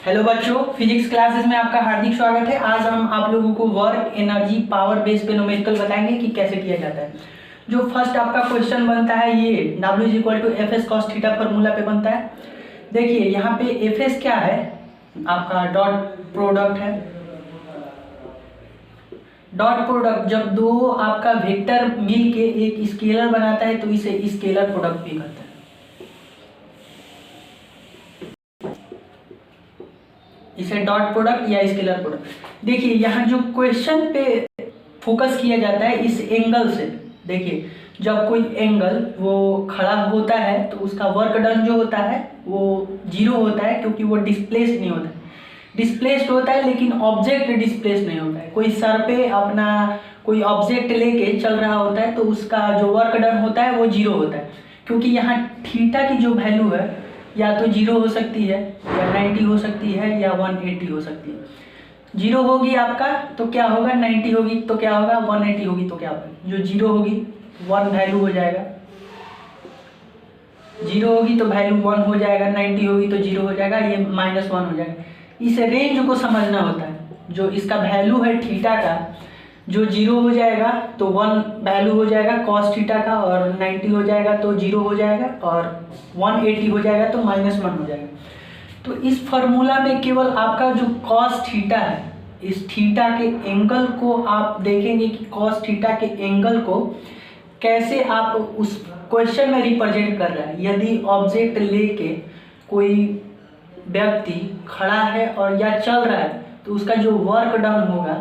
Hello बच्चों, physics classes में आपका हार्दिक स्वागत है। आज हम आप लोगों को वर्क, एनर्जी, पावर बेस पे न्यूमेरिकल बताएंगे कि कैसे किया जाता है। जो फर्स्ट आपका क्वेश्चन बनता है ये W = Fs cos theta formula पे बनता है। देखिए यहाँ पे Fs क्या है, आपका डॉट प्रोडक्ट है। डॉट प्रोडक्ट जब दो आपका वेक्टर मिल के एक स्केलर बनाता है तो इसे स्केलर प्रोडक्ट भी कहते हैं। इसे डॉट प्रोडक्ट या स्केलर प्रोडक्ट। देखिए यहाँ जो क्वेश्चन पे फोकस किया जाता है इस एंगल से। देखिए जब कोई एंगल वो खड़ा होता है तो उसका वर्क डन जो होता है वो 0 होता है, क्योंकि वो डिस्प्लेस नहीं होता है। डिस्प्लेस्ड होता है लेकिन ऑब्जेक्ट डिस्प्लेस नहीं होता है। कोई सर पे अपना कोई ऑब्जेक्ट लेके चल रहा होता है तो उसका जो वर्क डन होता है वो 0 होता है, क्योंकि यहाँ थीटा की जो वैल्यू है या तो 0 हो सकती है या 90 हो सकती है या 180 हो सकती है। 0 होगी आपका तो क्या होगा, 90 होगी तो क्या होगा, 180 होगी तो क्या होगा। जो 0 होगी 1 वैल्यू हो जाएगा, 0 होगी तो वैल्यू 1 हो जाएगा, 90 होगी तो 0 हो जाएगा, ये -1 हो जाएगा। इस रेंज को समझना होता है। जो इसका वैल्यू है थीटा का, जो 0 हो जाएगा तो 1 वैल्यू हो जाएगा कॉस थीटा का, और 90 हो जाएगा तो 0 हो जाएगा, और 180 हो जाएगा तो -1 हो जाएगा। तो इस फॉर्मूला में केवल आपका जो कॉस थीटा है, इस थीटा के एंगल को आप देखेंगे कि कॉस थीटा के एंगल को कैसे आप उस क्वेश्चन में रिप्रेजेंट कर रहा है। यदि ऑब्जेक्ट लेके कोई व्यक्ति खड़ा है और या चल रहा है तो उसका जो वर्क डन होगा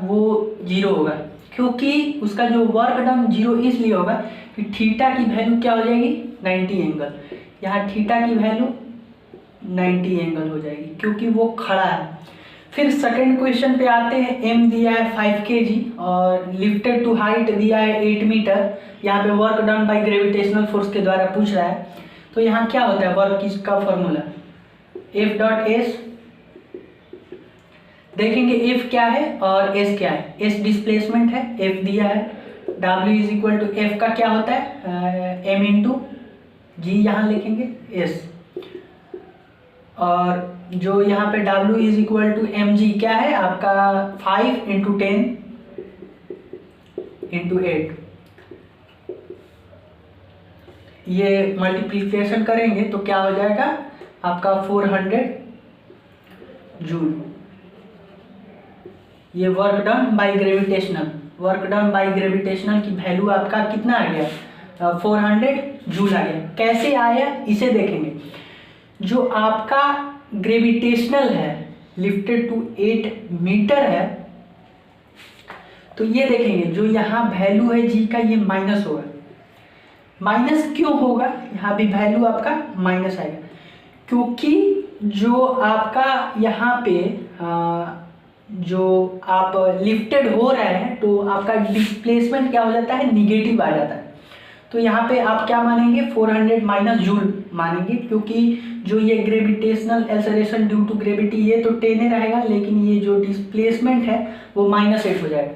वो 0 होगा, क्योंकि उसका जो वर्क डन 0 इसलिए होगा कि थीटा की वैल्यू क्या हो जाएगी, 90 एंगल। यहाँ थीटा की वैल्यू 90 एंगल हो जाएगी क्योंकि वो खड़ा है। फिर सेकंड क्वेश्चन पे आते हैं। m दिया है 5 kg और लिफ्टेड टू हाइट दिया है 8 मीटर। यहाँ पे work done by gravitational force के द्वारा पूछ रहा है। तो यहाँ क्या होता है वर्क का फॉर्मूला, F.S। देखेंगे F क्या है और S क्या है। S डिस्प्लेसमेंट है, F दिया है। W = F का क्या होता है, M × G, यहाँ लिखेंगे S। और जो यहाँ पे W = mg क्या है आपका, 5 × 10 × 8। ये मल्टीप्लिकेशन करेंगे तो क्या हो जाएगा आपका 400 जूल। ये वर्क डन बाय ग्रेविटेशनल की वैल्यू आपका कितना आ गया, 400 जूल आ गया। कैसे आया इसे देखेंगे। जो आपका ग्रेविटेशनल है लिफ्टेड टू 8 मीटर है, तो ये देखेंगे जो यहाँ वैल्यू है जी का ये माइनस होगा। माइनस क्यों होगा, यहाँ भी वैल्यू आपका माइनस आएगा क्योंकि जो आपका यहाँ पे जो आप लिफ्टेड हो रहे हैं तो आपका डिस्प्लेसमेंट क्या हो जाता है, निगेटिव आ जाता है। तो यहाँ पे आप क्या मानेंगे, 400 - जूल मानेंगे, क्योंकि जो ये gravitational acceleration due to gravity ये तो 10 रहेगा, लेकिन ये जो डिस्प्लेसमेंट है वो -8 हो जाएगा।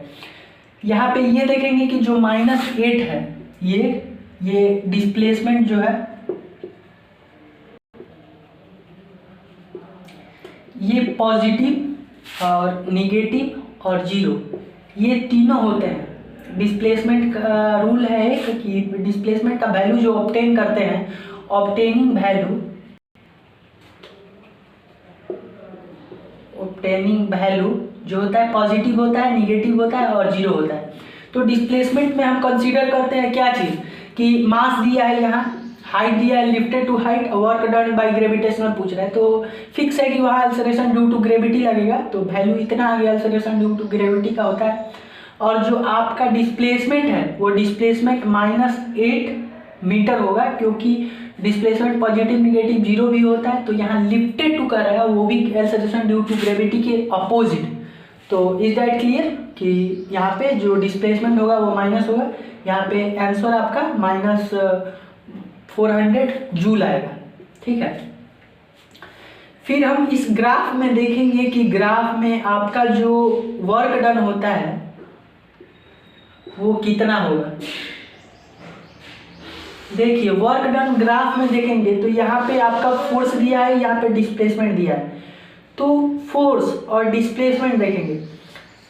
यहाँ पे ये देखेंगे कि जो -8 है ये डिस्प्लेसमेंट जो है ये पॉजिटिव और निगेटिव और 0 ये तीनों होते हैं। डिस्प्लेसमेंट का रूल है कि डिस्प्लेसमेंट का वैल्यू जो ऑब्टेन करते हैं, ऑब्टेनिंग वैल्यू जो होता है पॉजिटिव होता है, निगेटिव होता है और 0 होता है। तो डिस्प्लेसमेंट में हम कंसीडर करते हैं क्या चीज़, कि मास दिया है, यहाँ हाइट दिया है lifted to height, work done by gravitational पूछ रहा है, तो फिक्स है कि वहाँ एक्सेलरेशन ड्यू टू ग्रेविटी लगेगा, तो वैल्यू इतना आ गया एक्सेलरेशन ड्यू टू ग्रेविटी का होता है। और जो आपका डिस्प्लेसमेंट है वो डिस्प्लेसमेंट -8 मीटर होगा, क्योंकि डिस्प्लेसमेंट पॉजिटिव निगेटिव 0 भी होता है। तो यहाँ लिफ्टेड टू कर रहा है वो भी एक्सेलरेशन ड्यू टू ग्रेविटी के अपोजिट। तो इज दैट क्लियर कि यहाँ पे जो डिस्प्लेसमेंट होगा वो माइनस होगा। यहाँ पे आंसर आपका -400 जूल आएगा, ठीक है। फिर हम इस ग्राफ में देखेंगे कि ग्राफ में आपका जो वर्क डन होता है वो कितना होगा। देखिए वर्क डन ग्राफ में देखेंगे तो यहाँ पे आपका फोर्स दिया है, यहाँ पे डिस्प्लेसमेंट दिया है। तो फोर्स और डिस्प्लेसमेंट देखेंगे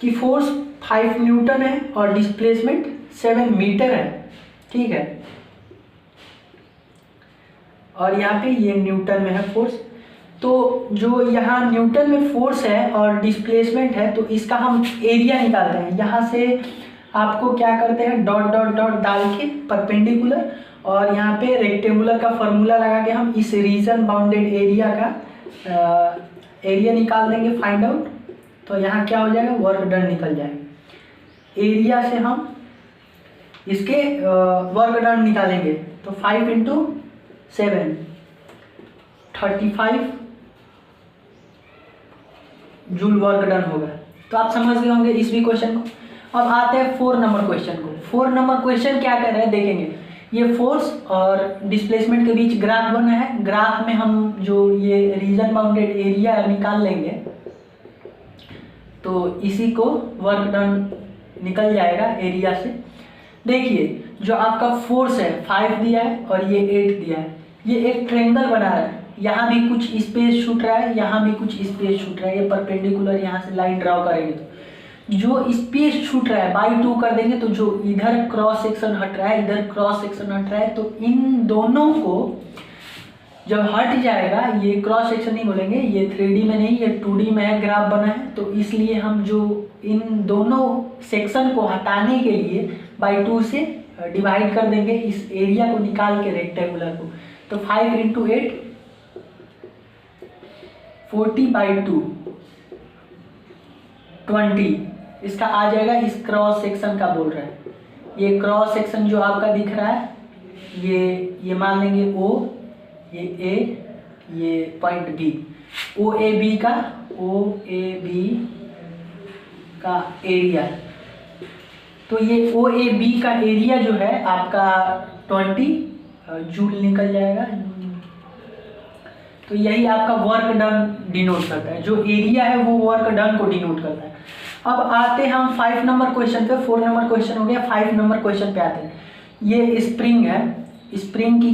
कि फोर्स 5 न्यूटन है और डिस्प्लेसमेंट 7 मीटर है, ठीक है। और यहाँ पे ये न्यूटन में है फोर्स। तो जो यहाँ न्यूटन में फोर्स है और डिस्प्लेसमेंट है तो इसका हम एरिया निकालते हैं। यहाँ से आपको क्या करते हैं, डॉट डॉट डॉट डाल के परपेंडिकुलर, और यहाँ पे रेक्टेंगुलर का फॉर्मूला लगा के हम इस रीजन बाउंडेड एरिया का एरिया निकाल देंगे, फाइंड आउट। तो यहाँ क्या हो जाएगा, वर्क डन निकल जाएगा। एरिया से हम इसके वर्क डन निकालेंगे तो 5 × 7 35 जूल वर्क डन होगा। तो आप समझ गए होंगे इस भी क्वेश्चन को। अब आते हैं 4 नंबर क्वेश्चन को। 4 नंबर क्वेश्चन क्या कर रहे हैं देखेंगे। ये फोर्स और डिस्प्लेसमेंट के बीच ग्राफ बना है। ग्राफ में हम जो ये रीजन बाउंडेड एरिया निकाल लेंगे तो इसी को वर्क डन निकल जाएगा एरिया से। देखिए जो आपका फोर्स है 5 दिया है और ये 8 दिया है, ये एक ट्रायंगल बना रहा है। यहाँ भी कुछ स्पेस छूट रहा है, यहाँ भी कुछ स्पेस छूट रहा है। ये परपेंडिकुलर यहाँ से लाइन ड्रॉ करेंगे तो जो स्पेस छूट रहा है बाई 2 कर देंगे, तो जो इधर क्रॉस सेक्शन हट रहा है, इधर क्रॉस सेक्शन हट रहा है, तो इन दोनों को जब हट जाएगा, ये क्रॉस सेक्शन नहीं बोलेंगे, ये 3D में नहीं, ये 2D में है, ग्राफ बना है। तो इसलिए हम जो इन दोनों सेक्शन को हटाने के लिए बाई 2 से डिवाइड कर देंगे इस एरिया को निकाल के रेक्टेंगुलर को। तो 5 × 8 40/2 20 इसका आ जाएगा। इस क्रॉस सेक्शन का बोल रहा है। ये क्रॉस सेक्शन जो आपका दिख रहा है ये मान लेंगे O, ये A, ये पॉइंट B, OAB का एरिया। तो ये OAB का एरिया जो है आपका 20 जूल निकल जाएगा। तो यही आपका वर्क डन डिनोट करता है। जो एरिया है वो वर्क डन को डिनोट करता है। अब आते हैं हम 5 नंबर क्वेश्चन पे। 4 नंबर क्वेश्चन हो गया, 5 नंबर क्वेश्चन पे आते हैं। ये स्प्रिंग है, स्प्रिंग की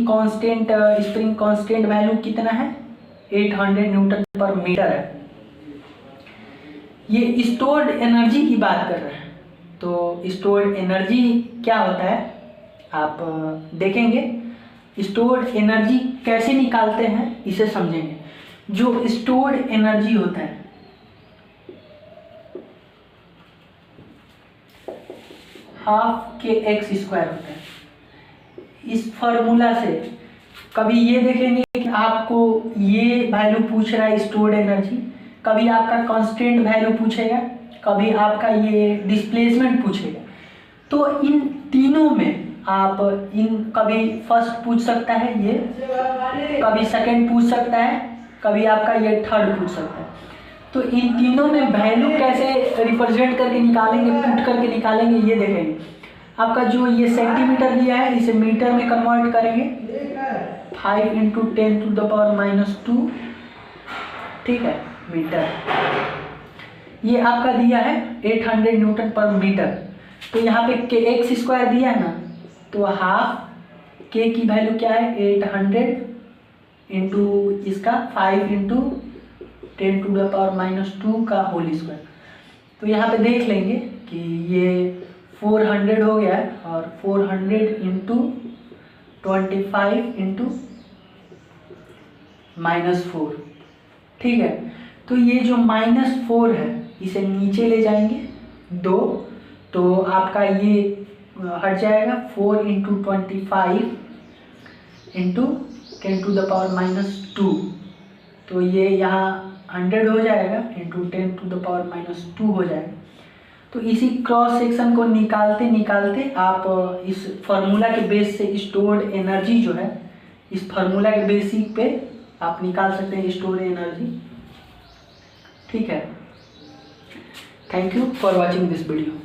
स्प्रिंग कांस्टेंट वैल्यू कितना है, 800 न्यूटन पर मीटर है। ये स्टोर्ड एनर्जी की बात कर रहे हैं। तो स्टोर्ड एनर्जी क्या होता है आप देखेंगे। स्टोर्ड एनर्जी कैसे निकालते हैं इसे समझेंगे। जो स्टोर्ड एनर्जी होता है ½ kx² होता है। इस फॉर्मूला से कभी ये देखेंगे कि आपको ये वैल्यू पूछ रहा है स्टोर्ड एनर्जी, कभी आपका कांस्टेंट वैल्यू पूछेगा, कभी आपका ये डिस्प्लेसमेंट पूछेगा। तो इन तीनों में आप कभी फर्स्ट पूछ सकता है ये, कभी सेकंड पूछ सकता है, कभी आपका ये थर्ड पूछ सकता है। तो इन तीनों में वैल्यू कैसे रिप्रेजेंट करके निकालेंगे, पुट करके निकालेंगे, ये देखेंगे। आपका जो ये सेंटीमीटर दिया है इसे मीटर में कन्वर्ट करेंगे, 5 × 10⁻², ठीक है, मीटर। ये आपका दिया है 800 न्यूटन पर मीटर। तो यहाँ पे kx² दिया है ना, तो ½ k की वैल्यू क्या है, 800 इंटू इसका 5 × 10⁻² का होल स्क्वायर। तो यहाँ पे देख लेंगे कि ये 400 हो गया है, और 400 × 25 × -4, ठीक है। तो ये जो -4 है इसे नीचे ले जाएंगे 2, तो आपका ये हट जाएगा। 4 × 25 × 10⁻², तो ये यहाँ 100 हो जाएगा, इंटू 10⁻² हो जाएगा। तो इसी क्रॉस सेक्शन को निकालते निकालते आप इस फार्मूला के बेस से स्टोर्ड एनर्जी जो है, इस फार्मूला के बेसिक पे आप निकाल सकते हैं स्टोर्ड एनर्जी, ठीक है। Thank you for watching this video.